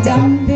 Jump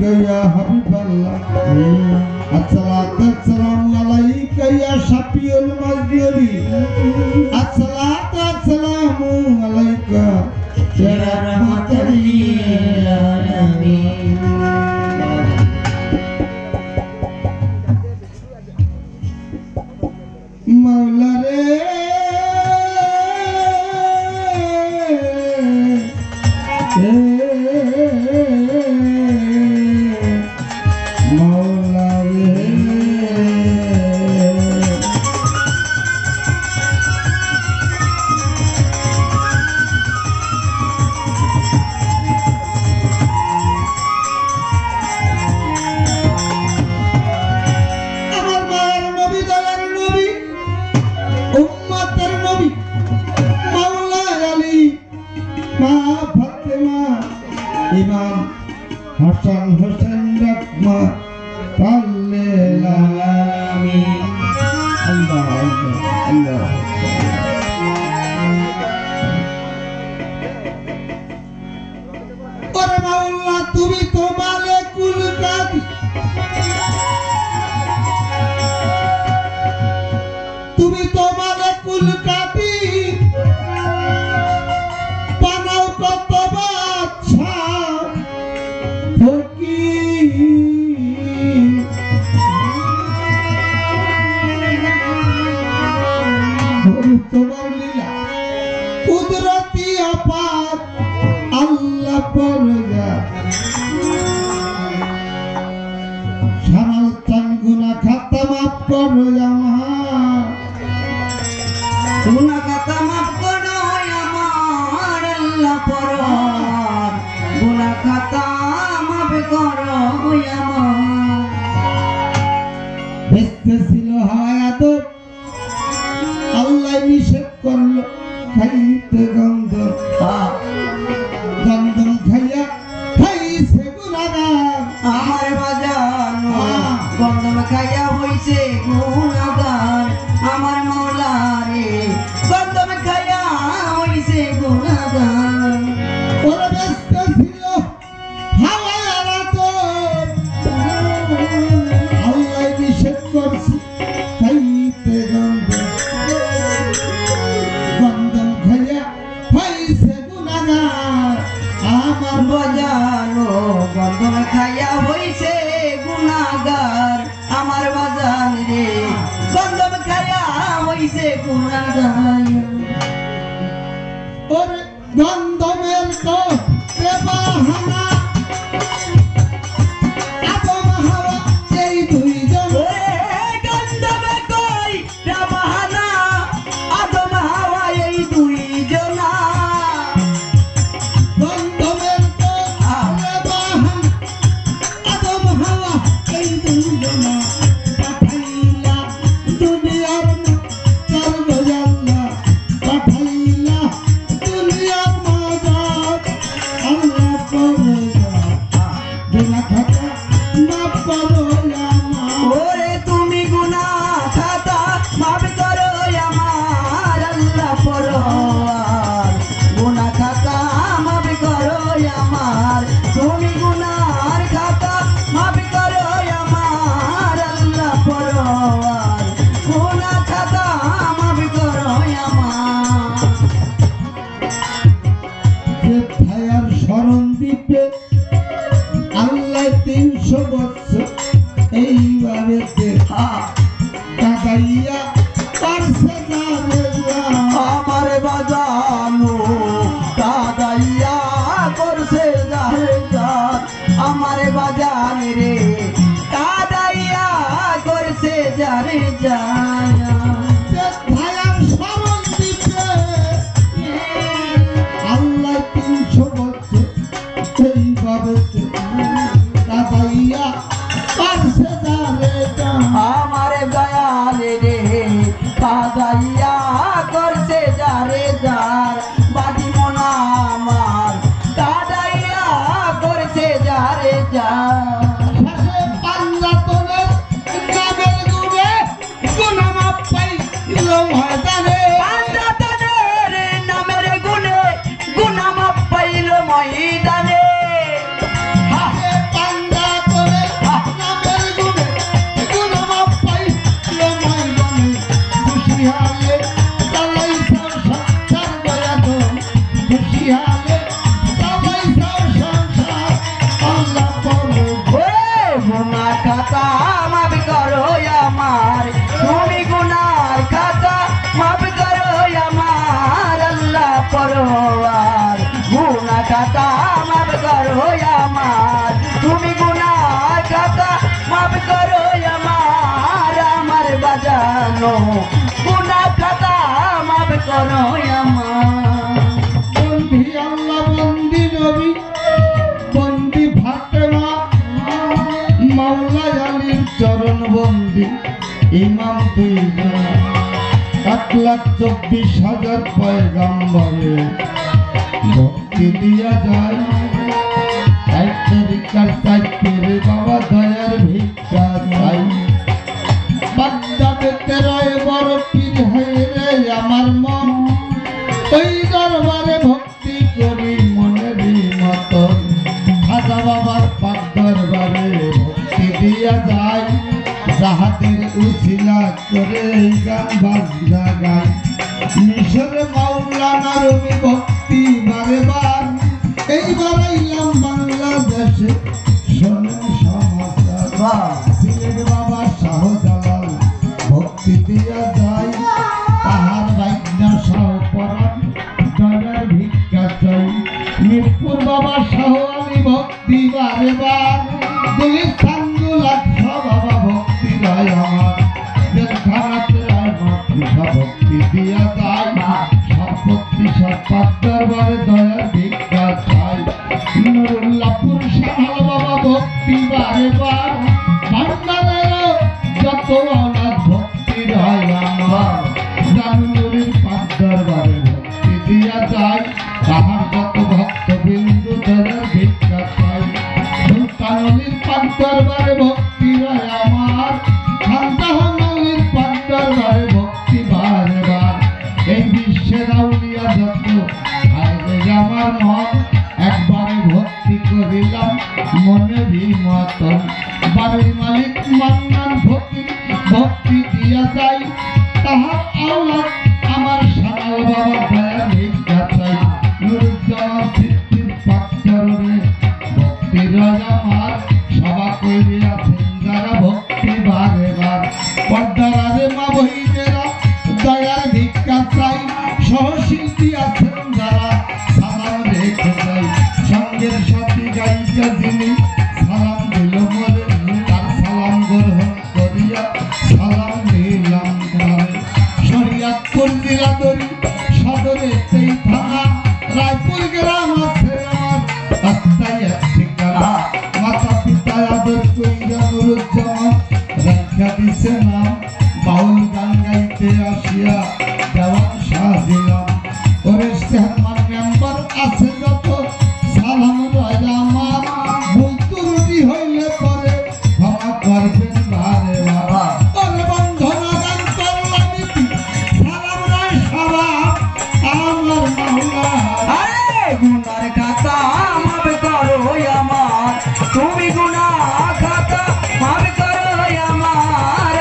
আলাইকা ইয়া হাবিবাল্লাহ আসসালাতু ওয়াসসালামু আলাইকা ইয়া শাফিউল মাজদুরি আসসালাতু ওয়াসসালামু আলাইকা ইয়া রাহমাতাল লিল আলামিন মাওলা রে ইমাম হাসান হোসেন রাহমা তাল্লিল আলামিন আল্লাহ আল্লাহ ওরে মাওলা তুমি তো মালিকুল কাদি তুমি তো মালিকুল কাদি বানাও কত বাদশা তোমার লীলা কুদরতি অপার আল্লাহ পরজা সারাল চান গুনাহ খাতা মাফ করো আমার গুনাহ খাতা মাফ করো আমার আল্লাহ পরওয়ার গুনাহ খাতা মাফ করো আমার বেঁচতে ছিল হায়াত আল্লাহ নিষেধ করলো খাইতে গন্ধ গন্ধম খাইয়া খাইছে গুনাহগার আমার বাজান গন্ধম খাইয়া হইছে গুনাহগার আমার মাওলা রে গন্ধম খাইয়া হইছে গুনাহগার ওরা ব্যস্ত ছিল হাওয়ায়ারাত আল্লাহ নিষেধ করছে খাইতে গন্ধ আমার বাজানো গন্ধম খাইয়া হইছে গুনাহগার আমার বাজান রে গন্ধম খাইয়া হইছে গুনাহগার ওরে গন্ধমের তো বাহানা আদম হাওয়া এই দুইজন গন্ধমে কই বাহানা আদম হাওয়া এই দুইজনা গন্ধমের তো বাহানা আদম হাওয়া এই দুইজন পাঠাইলা দুনিয়ার সর্বজল্লা পাঠাইলা দুনিয়ার মাঝার আল্লাহ পরজা গুনাহ খাতা মাফ করো আমার ওরে তুমি গুনাহ খাতা মাফ করো আমার আল্লাহ পরওয়ার গুনাহ খাতা মাফ করো আমার তুমি গুনাহর খাতা মাফ করো আমার আল্লাহ পরওয়ার গুনাহ খাতা মাফ করো আমার যে ছায়ার স্মরণ দিতে আল্লাহ 300 বছর এইভাবে কাদাইয়া পারছে আমার বাজানো কাদাইয়া করছে জাহেদার আমার বাজান রে কাদাইয়া করছে জারে যায় ছায়ার স্মরণ দিতে আল্লাহ 300 বছর এইভাবে কাদাইয়া পারছে আমার দয়াল রে কাদাইয়া করছে জারে যার বাদি মনা আমার কাদাইয়া করছে জারে যার জন্য গুনাহ খাতা মাফ করো আমার বন্দি আল্লাহ বন্দি নবী বন্দি ফাতেমা মাওলা আলীর চরণ বন্দি ইমাম দুইজন 1,24,000 পয়গাম্বরে ভক্তি দিয়া যায় এক তরিকার চাইতে বাবা দয়ার ভিক্ষা চাই বাগদাদে 13 বড় পীর হয়ে রে আমার মন ওই দরবারে ভক্তি করি মনের মতন খাজা বাবার পাক দরবারে ভক্তি দিয়া যায় যাহাদের উছিলা করে গান বাজনা গায় মিশরে মাওলানা রুমি ভক্তি বারে বার এইবার আইলাম বাংলাদেশে শোনেন সমাচার সিলেট বাবা শাহজালাল ভক্তি দিয়া যায় তাহার বাইনা শাহপরাণ দয়ার ভিক্ষা চাই মিরপুর বাবা শাহ আলী ভক্তি বারে বার গুলিস্তান গুলাচ্ছা বাবা ভক্তি রায় আমার জেলখানাতে রায় মাতৃষা ভক্তি দিয়া যায় সম্পত্তি সৎপাত দরবারে দয়ার ভিক্ষা চাই নুরুল্লাহপুর শাহ বাবা ভক্তি বারে বার ভান্ডারের যত অনাথ ভক্তি রায় আমার জানুরির পাক দরবারে ভক্তি দিয়া যায় তাহার যত ভক্ত বিন্দু দয়ার ভিক্ষা চাই সুলতানলির পাক দরবারে ভক্তি রায় আমার খানজাহানলির পাক দরবারে ভক্তি বারে বার এই বিশ্বের আউলিয়া যত আইরে আমার মন একবারে ভক্তি করিলাম মনেরই মতন বাড়ির মালিক মান্নান ভক্তি ভক্তি দিয়া যায় তাহার আওলাদ আমার সানাল বাবা দয়ার ভিক্ষা চাই নুরুজ্জামান সিদ্দির পাক চরণে ভক্তি রায় আমার সভা করিয়াছেন যারা ভক্তি বারে বার পর্দারে মা বহিনেরা দয়ার ভিক্ষা চাই সহশিল্পী আছেন যারা সালাম রেখে যাই সঙ্গের সাথী গায়িকা যিনি সালাম দিল মরে তার সালাম গ্রহণ করিয়া সালাম দিলাম তারে শরিয়াতপুর জিরাদরি সদরে সেই থানা রায়পুর গ্রাম আছে আমার রাস্তায় এক ঠিকানা মাতা পিতা আদর কইরা নুরুজ্জামান রাখা দিছে নাম বাউল গান গাইতে আসিয়া দেওয়ান সাজিলাম ওরে চেয়ারম্যান মেম্বার আছে যত সালাম রয় আমার ভুল ত্রুটি হইলে পরে ক্ষমা করবেন বারে বাবা ওরে বন্ধনা গান করলাম সালাম রয় সালাম আমার মাওলা আরে গুনার খাতা মাফ করো আমার তুমি গুনাহ খাতা মাফ করো আমার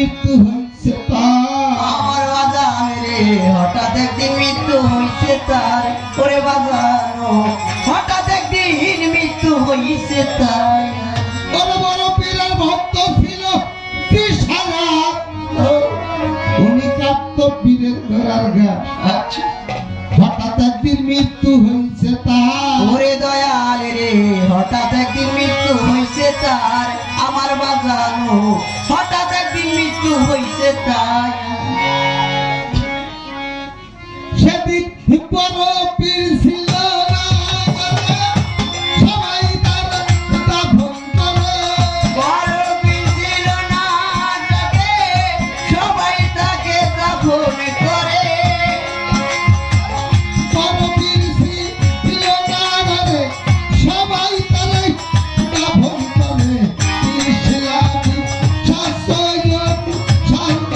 মৃত্যু হয়েছে তার। আমার বাজান রে হঠাৎ একদিন মৃত্যু হইছে তার। ওরে বাজানো হঠাৎ একদিন মৃত্যু হইছে তার। বড় বড় পীরের ভক্ত ছিল বিশালা, উনি কাঁদত পীরের ঘোড়ার গা। আচ্ছা হঠাৎ একদিন মৃত্যু হয়েছে তার। ওরে দয়াল রে হঠাৎ একদিন মৃত্যু হইছে তার। আমার বাজানো হঠাৎ একদিন মৃত্যু হইছে তার। সেদিন বড় পীর ছিল না, সবাই তার দাফন করে। বড় পীর ছিল না যাতে সবাই তাকে দাফন করে। বড় পীর ছিল না রে, সবাই তার দাফন করে। ইসলামী শাসন শান্ত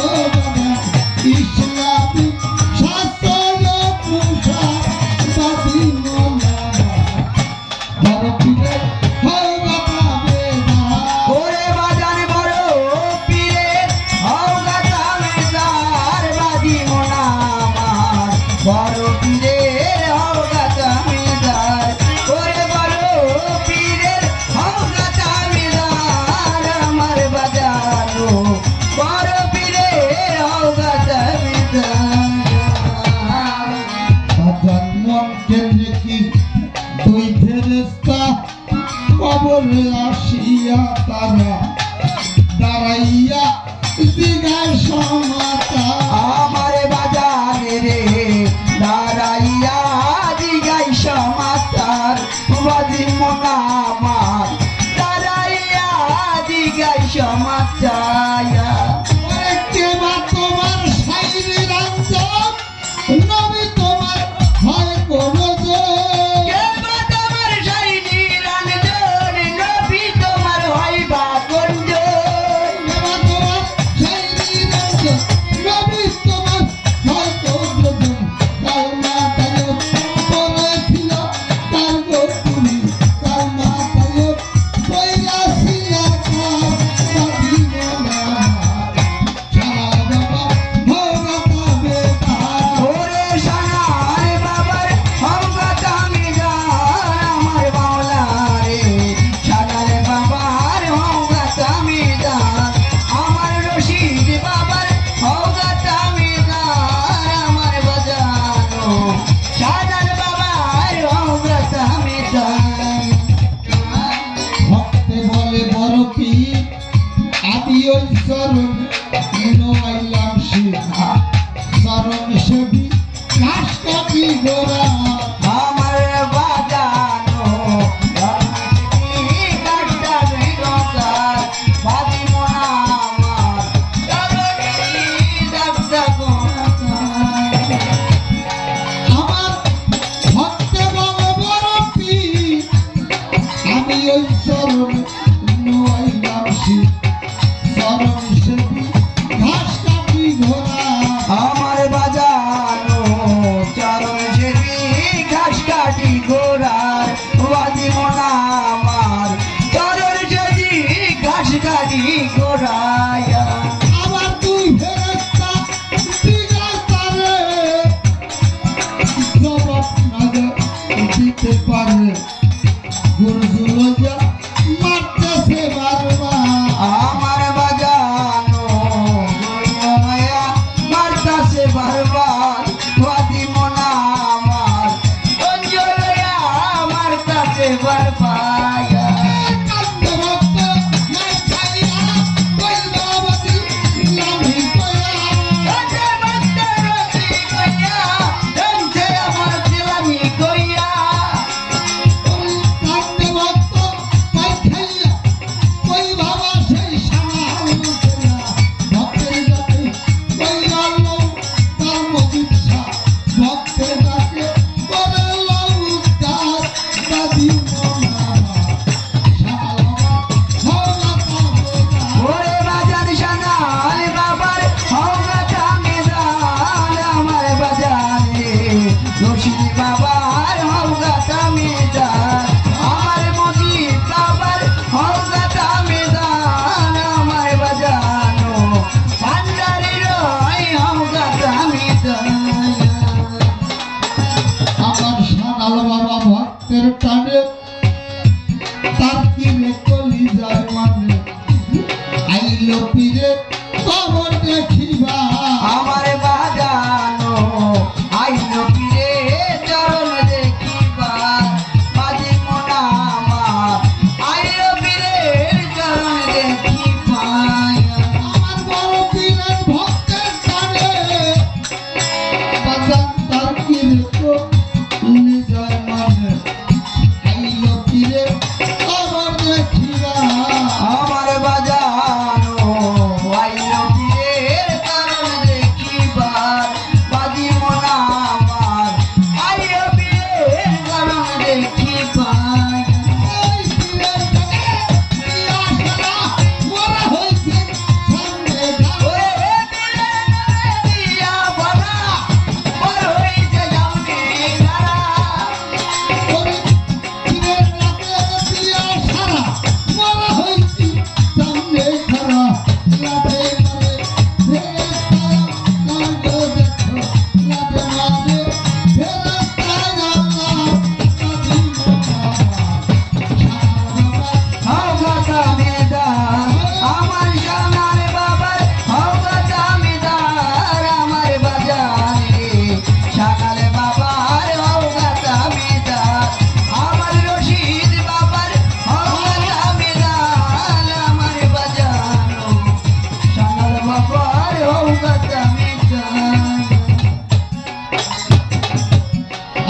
বাবার হৌগাতা মিটাই।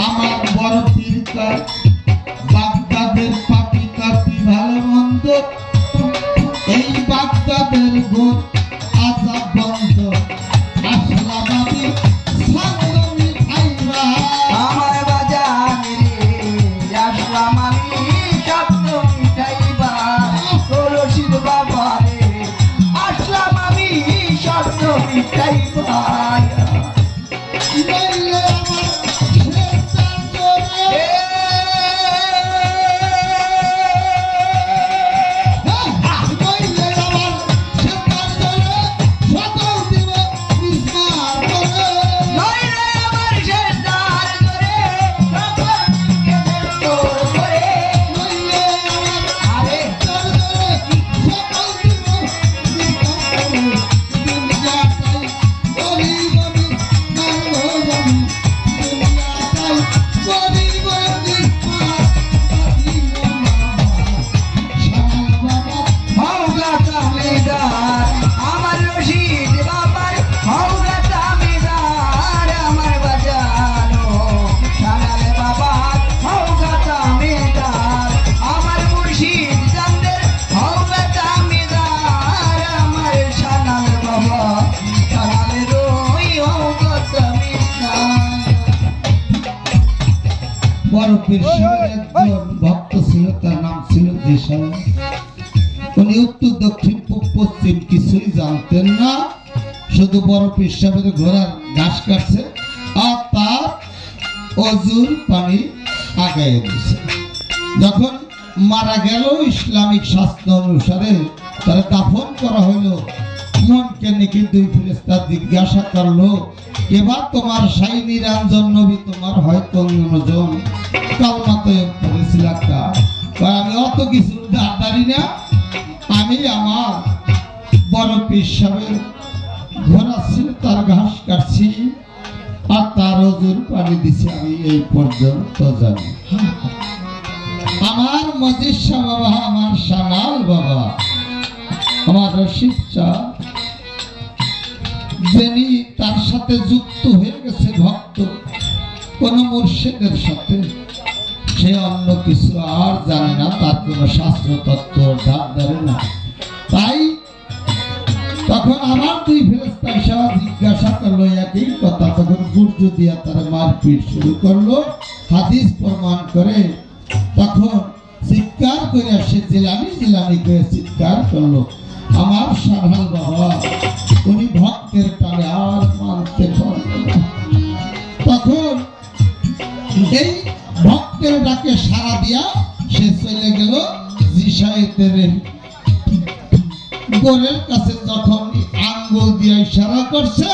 আমার বড় পীরকার বাগদাদের পাপি কাপি ভালো মন্দ এই বাগদাদের গোর আজাব বন্ধ আসলা বাবি সাগরি খাইবা আমার বাজানে রে আসলাম আমি শব্দ মিটাইবা ও রশিদ বাবা রে আসলাম আমি শব্দ মিটাইবা। নইলে আমার শেষদার করে নইলে আমার শেষদার করে সকল দিব বিস্মার করে নইলে আমার শেষদার করে সকলকে তোর করে নইলে আমার আরে শেষদার করে সকল দিব বিস্মার করে দুনিয়াটাই গরিব আমি নারো আমি দুনিয়াটাই গরিব বিস্মার দিব শাল বাবা হৌগাতা মিটার আমার রশিদ বাবার হৌগাতা মিটার আমার বাজানো শানালে বাবার হৌগাতা মিটার আমার মুর্শিদ জানদের হৌগাতা মিটার আমার শানাল বাবা শানালে রই হৌগাতা মিটার। বড় পীর সাহেবের একজন ভক্ত ছিল তার নাম ছিল জিসান উনি উত্তর দক্ষিণ পূব পশ্চিম কিছুই জানতেন না শুধু বড় পীর সাহেবের ঘোড়ার ঘাস কাটছে আর তার অজুর পানি আগায় দিয়েছে যখন মারা গেল ইসলামিক শাস্ত্র অনুসারে তারা দাফন করা হলো মনকে নাকি দুই ফেরেশতা জিজ্ঞাসা করলো এবার তোমার সাই নিরঞ্জন নবী তোমার হয়তো অন্যজন কালমা তো করেছিল একটা আমি অত কিছু দাঁড়ি না আমি আমার বড় পীর সাহেবের ঘোড়া ছিল তার ঘাস কাটছি আর তার অজুর পানি দিছি আমি এই পর্যন্ত জানি আমার মজিষা বাবা আমার সানাল বাবা আমার রশিদ শাহ যিনি তার সাথে যুক্ত হয়ে গেছে ভক্ত কোন মুর্শিদের সাথে সে অন্য কিছু আর জানে না তার কোন শাস্ত্র তত্ত্ব ধারে না তাই তখন আমার দুই ফেরেশতা এসে জিজ্ঞাসা করলো একই কথা তখন গুর্জ দিয়া তার মারপিট শুরু করলো হাদিস প্রমাণ করে তখন চিৎকার করে সে জিলামি জিলামি করে চিৎকার করলো আমার সারহাল বাবা উনি ভক্তের টানে আর মানতে পারলো না তখন এই ভক্তের ডাকে সাড়া দিয়া সে চলে গেল জিসায়েতের গোরের কাছে যখন আঙ্গুল দিয়ে ইশারা করছে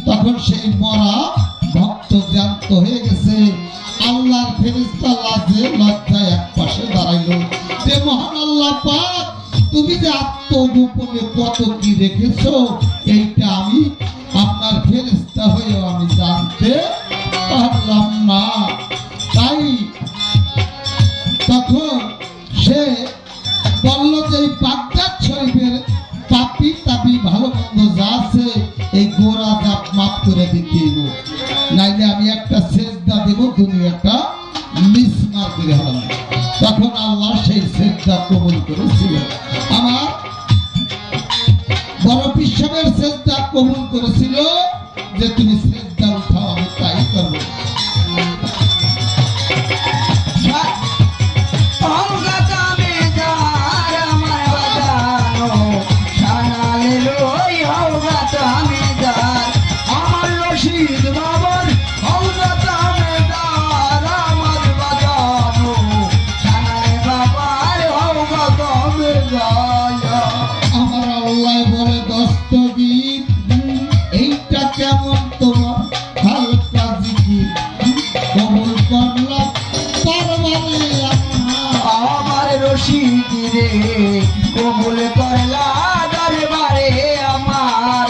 তখন সেই মরা ভক্ত জ্যান্ত হয়ে গেছে আল্লাহর ফেরেশতা লাজে লজ্জায় এক পাশে দাঁড়াইলো যে মহান আল্লাহ পাক তুমি যে আত্মগোপনে কত কি রেখেছো এইটা আমি আপনার ফেরেশতা হয়েও আমি জানতে পারলাম না তাই তখন সে বলল যে এই বাগদাদ শরীফের পাপি তাপি ভালো মন্দ যা আছে এই গোড়া জাপ মাফ করে দিতে নাইলে আমি একটা সেজদা দেব তুমি একটা মিসমার করে হলাম তখন আল্লাহ সেই সেজদা কবুল করেছিলেন আমার বড় পীর সাহেবের সেজদা কবুল করেছিল যে তুমি সেজদা উঠাও আমি তাই করবো হৌগাতা মিটার আমার বাজানো শানালে রই হৌগাতা মিটার আমার রশিদ বাবার হৌগাতা মিটার আমার বাজানো শানালে বাবার হৌগাতা মিটার। আমার আল্লাহ বলে দস্তগীর এইটা কেমন তোমার হালকা জিকির কবুল করলাম পারবারে আমার রশিদ রে কবুল করলা দরবারে আমার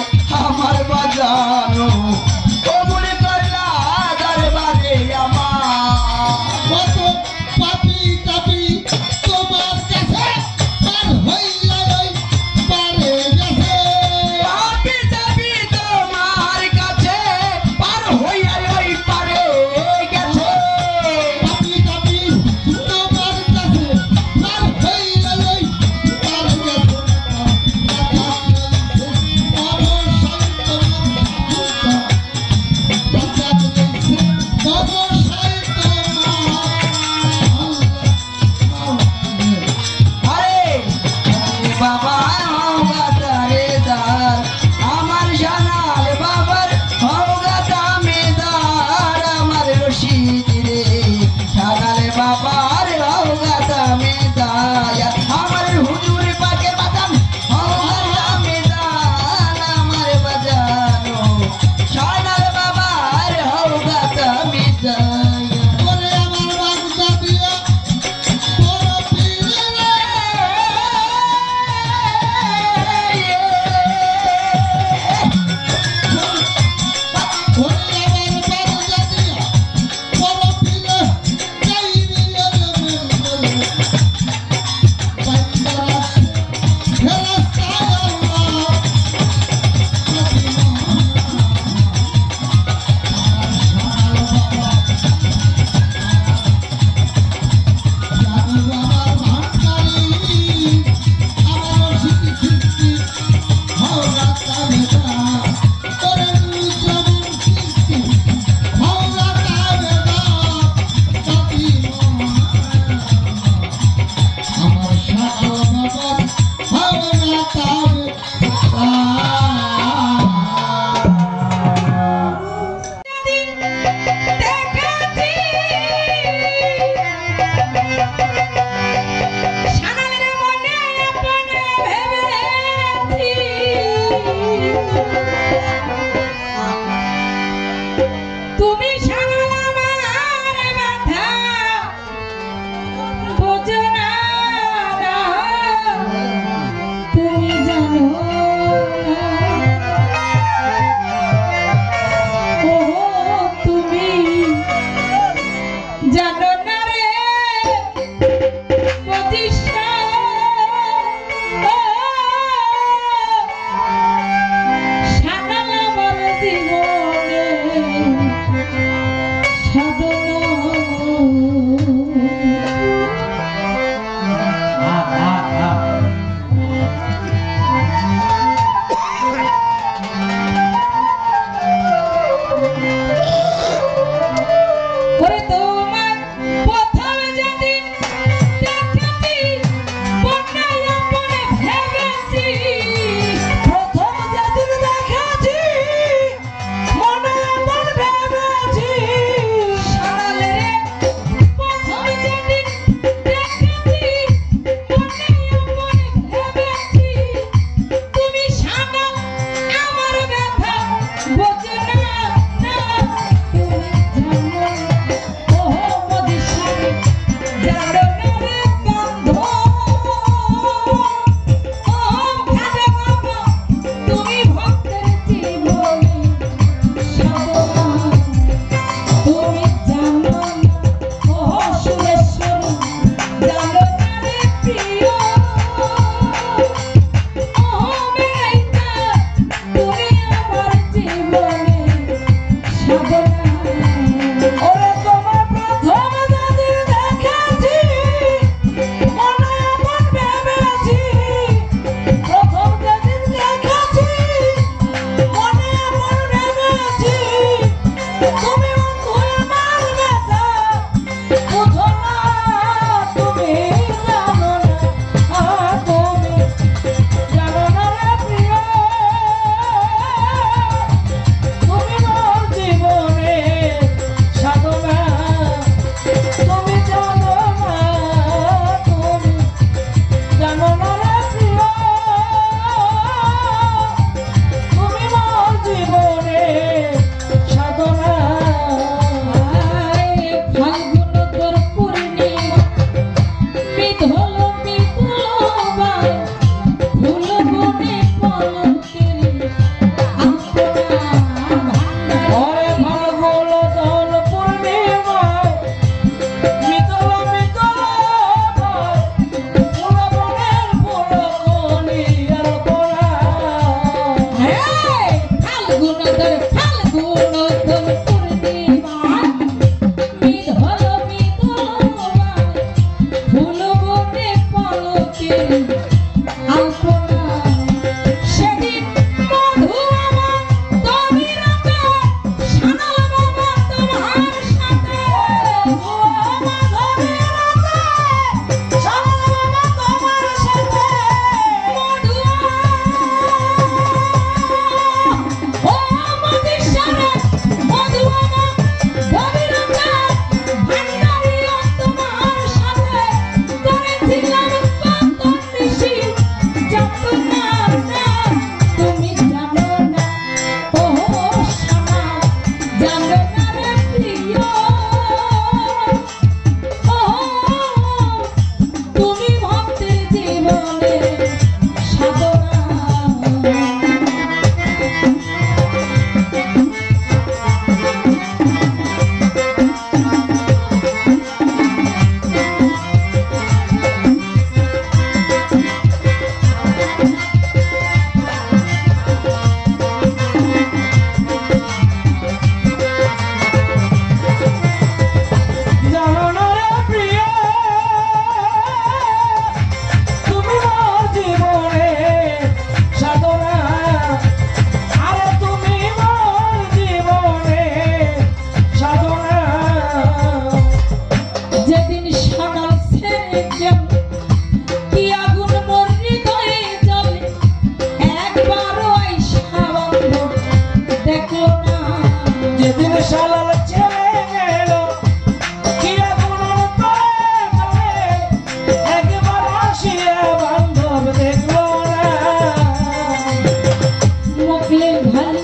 ভালো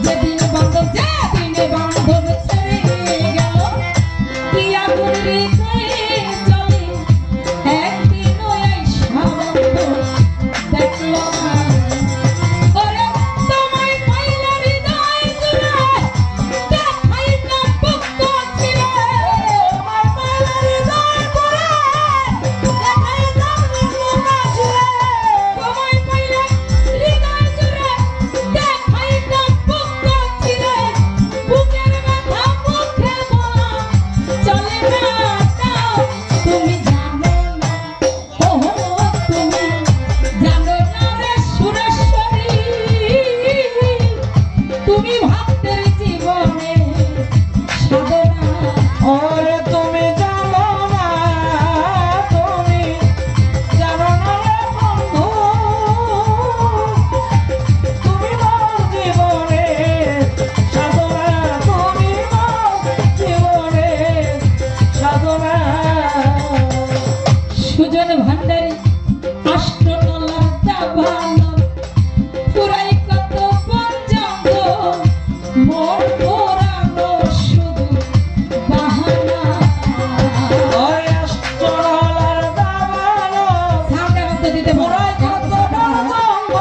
যেদিন বান্ধব ছেড়ে গেল কি আগুন হৃদয়ে চলে একদিন ওই সাবন্ধ দেখলো না ওরে তোমায় পাইলা হৃদয় জুড়ে দেখাই না বুক ছিড়ে তোমায় পাইলা হৃদয় জুড়ে দেখাই না বুক ছিড়ে তোমায় পাইলা হৃদয় জুড়ে দেখাই না বুক ছিড়ে বুকের ব্যথা মুখে বলা চলে না তাও তুমি জানো না ও তুমি জানো না রে সুরেশ্বরী তুমি ভক্তের জীবনে সাধনা ওরে তুমি জানো না তুমি জানো না রে বন্ধু তুমি মোর জীবনে সাধনা তুমি মোর জীবনে সাধনা সুজন ভান্ডারী অষ্টনলার দাবানল পুরাই কত পঞ্চঙ্গ মোর পোড়ানো শুধু বাহানা ওরে অষ্টরলার দাবানো সামনে মতো দিতে পুরাই কত পঞ্চঙ্গ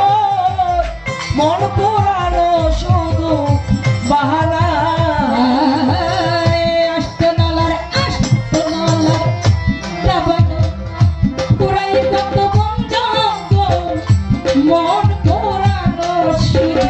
মন পুরানো শুধু বাহানা অষ্টনলার দাবানল পুরাই কত পঞ্চঙ্গ মন পোড়ানো শুধু